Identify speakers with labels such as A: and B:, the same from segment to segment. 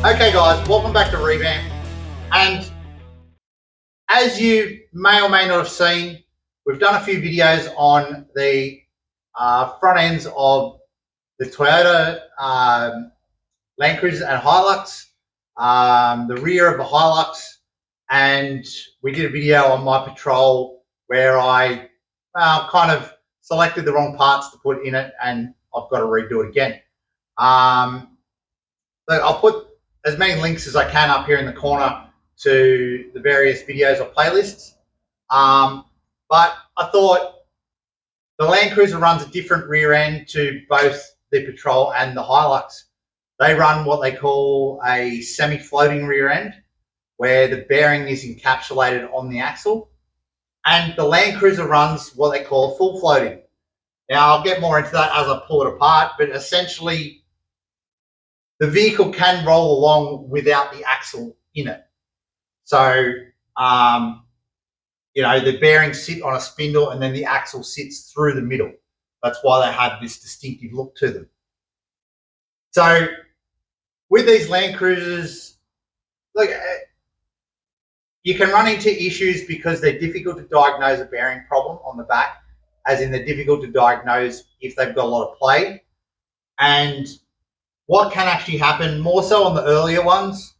A: Okay guys, welcome back to Revamp. And as you may or may not have seen, we've done a few videos on the front ends of the Toyota Landcruiser and Hilux, the rear of the Hilux, and we did a video on my patrol where I kind of selected the wrong parts to put in it, and I've got to redo it again. So I'll put as many links as I can up here in the corner to the various videos or playlists. But I thought the Landcruiser runs a different rear end to both the Patrol and the Hilux. They run what they call a semi-floating rear end, where the bearing is encapsulated on the axle. And the Landcruiser runs what they call full floating. Now, I'll get more into that as I pull it apart, but essentially, the vehicle can roll along without the axle in it. So, the bearings sit on a spindle and then the axle sits through the middle. That's why they have this distinctive look to them. So, with these Landcruisers, look, you can run into issues because they're difficult to diagnose a bearing problem on the back, as in they're difficult to diagnose if they've got a lot of play. And what can actually happen, more so on the earlier ones,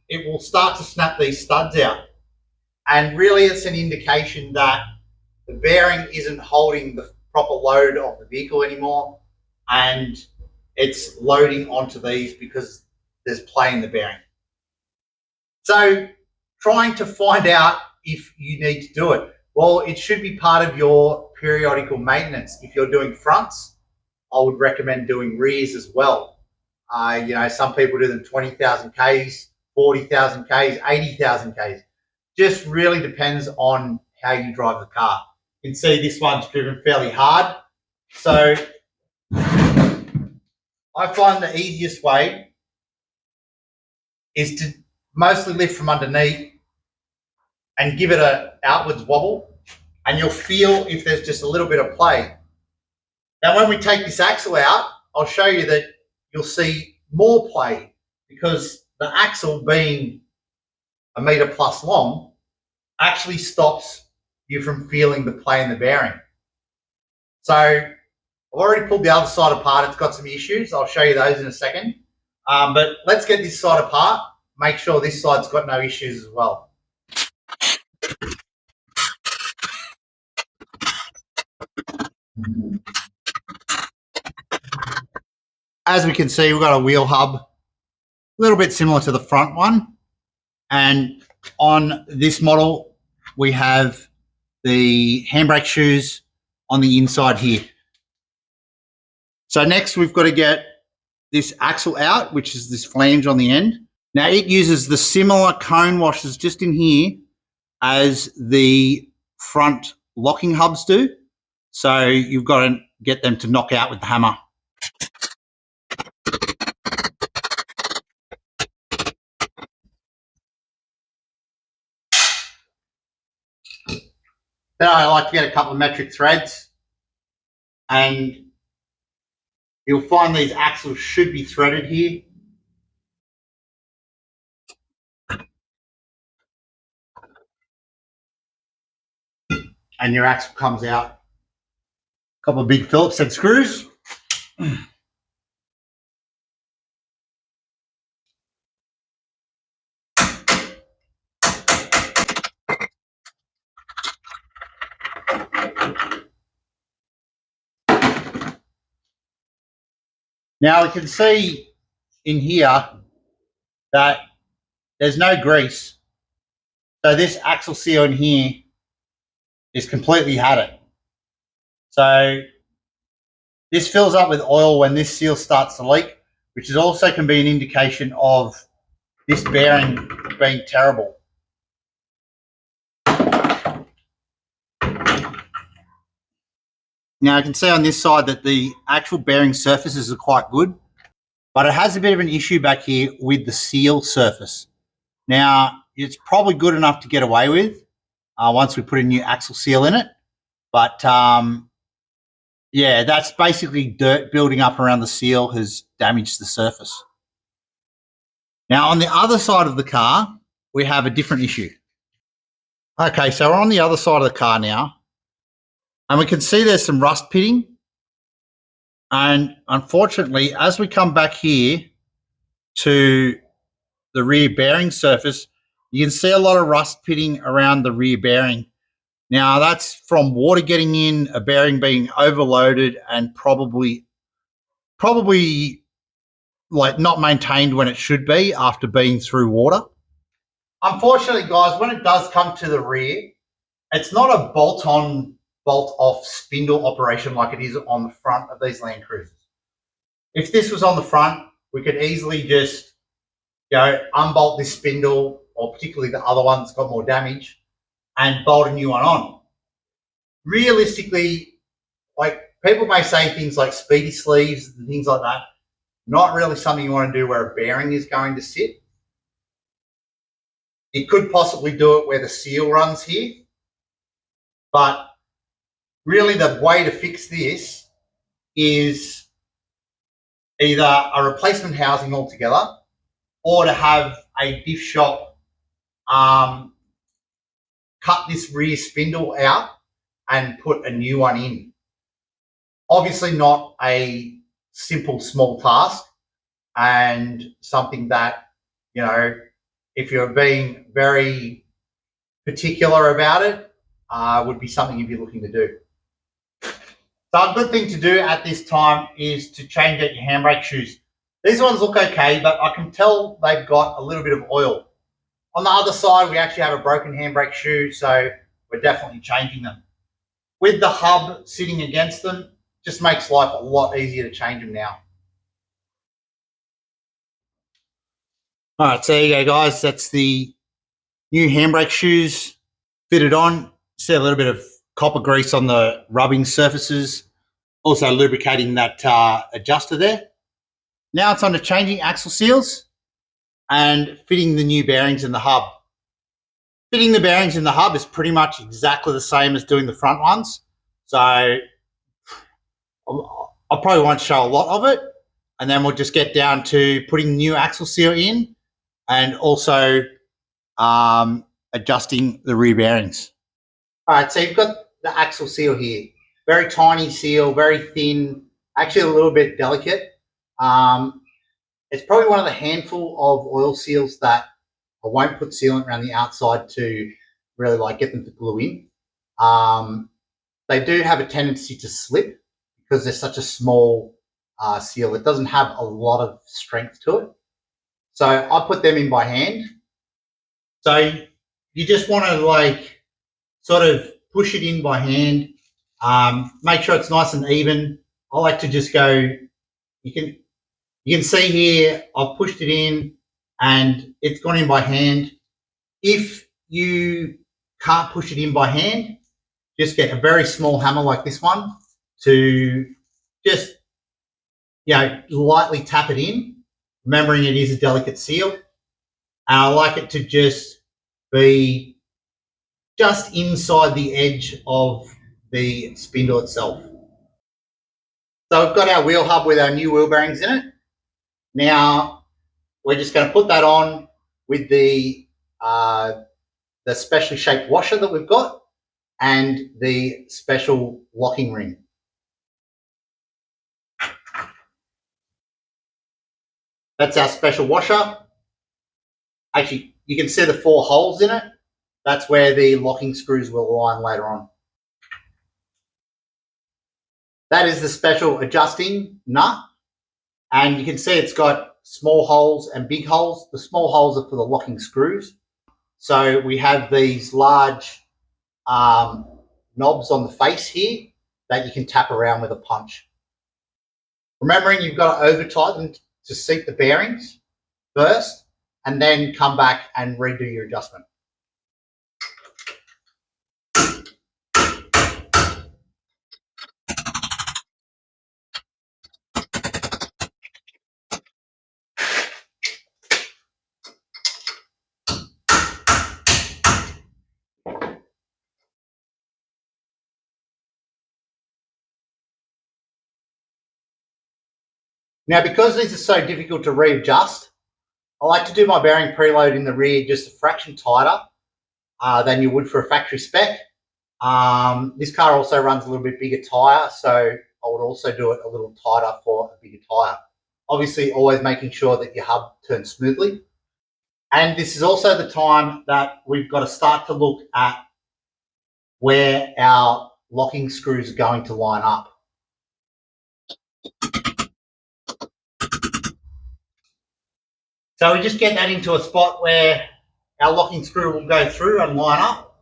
A: it will start to snap these studs out. And really it's an indication that the bearing isn't holding the proper load of the vehicle anymore, and it's loading onto these because there's play in the bearing. So trying to find out if you need to do it, well, it should be part of your periodical maintenance. If you're doing fronts, I would recommend doing rears as well. Some people do them 20,000 Ks, 40,000 Ks, 80,000 Ks. Just really depends on how you drive the car. You can see this one's driven fairly hard. So I find the easiest way is to mostly lift from underneath and give it an outwards wobble, and you'll feel if there's just a little bit of play. Now, when we take this axle out, I'll show you that you'll see more play because the axle, being 1 meter plus long, actually stops you from feeling the play in the bearing. So I've already pulled the other side apart. It's got some issues. I'll show you those in a second. But let's get this side apart. Make sure this side's got no issues as well. As we can see, we've got a wheel hub, a little bit similar to the front one. And on this model, we have the handbrake shoes on the inside here. So next we've got to get this axle out, which is this flange on the end. Now it uses the similar cone washers just in here as the front locking hubs do. So you've got to get them to knock out with the hammer. Then I like to get a couple of metric threads, and you'll find these axles should be threaded here. And your axle comes out. A couple of big Phillips head screws. Now we can see in here that there's no grease. So this axle seal in here is completely had it. So this fills up with oil when this seal starts to leak, which is also can be an indication of this bearing being terrible. Now I can see on this side that the actual bearing surfaces are quite good, but it has a bit of an issue back here with the seal surface. Now it's probably good enough to get away with once we put a new axle seal in it, but yeah, that's basically dirt building up around the seal has damaged the surface. Now, on the other side of the car, we have a different issue. Okay, so we're on the other side of the car now, and we can see there's some rust pitting. And unfortunately, as we come back here to the rear bearing surface, you can see a lot of rust pitting around the rear bearing. Now, that's from water getting in, a bearing being overloaded, and probably like not maintained when it should be after being through water. Unfortunately, guys, when it does come to the rear, it's not a bolt-on, bolt-off spindle operation like it is on the front of these Land Cruisers. If this was on the front, we could easily just unbolt this spindle, or particularly the other one that's got more damage, and bolt a new one on. Realistically, like, people may say things like speedy sleeves and things like that. Not really something you want to do where a bearing is going to sit. You could possibly do it where the seal runs here, but really the way to fix this is either a replacement housing altogether, or to have a diff shop cut this rear spindle out and put a new one in. Obviously not a simple, small task, and something that, if you're being very particular about it, would be something you'd be looking to do. So a good thing to do at this time is to change out your handbrake shoes. These ones look okay, but I can tell they've got a little bit of oil. On the other side, we actually have a broken handbrake shoe, so we're definitely changing them. With the hub sitting against them, just makes life a lot easier to change them now. All right, so there you go, guys. That's the new handbrake shoes fitted on. See a little bit of copper grease on the rubbing surfaces. Also lubricating that adjuster there. Now it's on to changing axle seals and fitting the new bearings in the hub. Fitting the bearings in the hub is pretty much exactly the same as doing the front ones. So I probably won't show a lot of it. And then we'll just get down to putting the new axle seal in and also adjusting the rear bearings. All right, so you've got the axle seal here. Very tiny seal, very thin, actually a little bit delicate. It's probably one of the handful of oil seals that I won't put sealant around the outside to really get them to glue in. They do have a tendency to slip because they're such a small seal. It doesn't have a lot of strength to it. So I put them in by hand. So you just want to sort of push it in by hand. Make sure it's nice and even. I like to just go, you can see here, I've pushed it in and it's gone in by hand. If you can't push it in by hand, just get a very small hammer like this one to just, lightly tap it in, remembering it is a delicate seal. And I like it to just be just inside the edge of the spindle itself. So we've got our wheel hub with our new wheel bearings in it. Now we're just going to put that on with the specially shaped washer that we've got and the special locking ring. That's our special washer. Actually, you can see the 4 holes in it. That's where the locking screws will align later on. That is the special adjusting nut. And you can see it's got small holes and big holes. The small holes are for the locking screws. So we have these large knobs on the face here that you can tap around with a punch. Remembering you've got to over tighten to seat the bearings first, and then come back and redo your adjustment. Now, because these are so difficult to readjust, I like to do my bearing preload in the rear just a fraction tighter than you would for a factory spec. This car also runs a little bit bigger tyre, so I would also do it a little tighter for a bigger tyre. Obviously, always making sure that your hub turns smoothly. And this is also the time that we've got to start to look at where our locking screws are going to line up. So we just get that into a spot where our locking screw will go through and line up.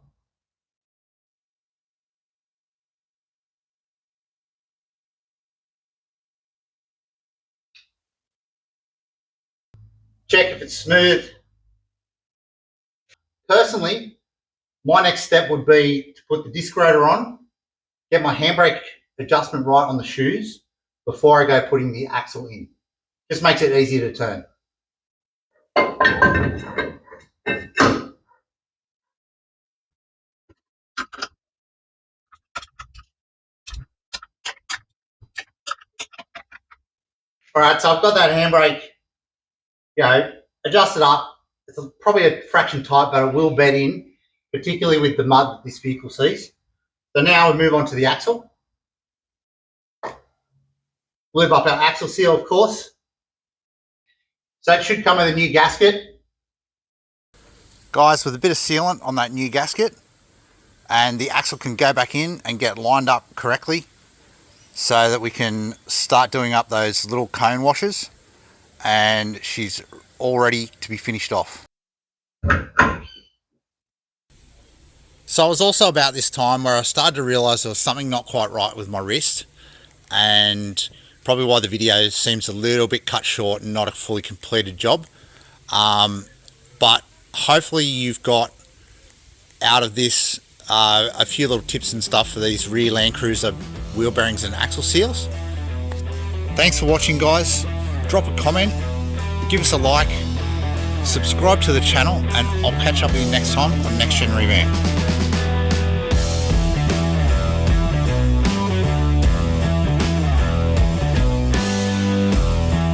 A: Check if it's smooth. Personally, my next step would be to put the disc rotor on, get my handbrake adjustment right on the shoes before I go putting the axle in. Just makes it easier to turn. All right, so I've got that handbrake, adjusted up. It's probably a fraction tight, but it will bed in, particularly with the mud that this vehicle sees. So now we move on to the axle. Lube up our axle seal, of course. So it should come with a new gasket. Guys, with a bit of sealant on that new gasket, and the axle can go back in and get lined up correctly so that we can start doing up those little cone washers, and she's all ready to be finished off. So it was also about this time where I started to realise there was something not quite right with my wrist, and probably why the video seems a little bit cut short and not a fully completed job. But hopefully you've got out of this a few little tips and stuff for these rear Landcruiser wheel bearings and axle seals. Thanks for watching, guys. Drop a comment, give us a like, subscribe to the channel, and I'll catch up with you next time on Next Gen Revamp.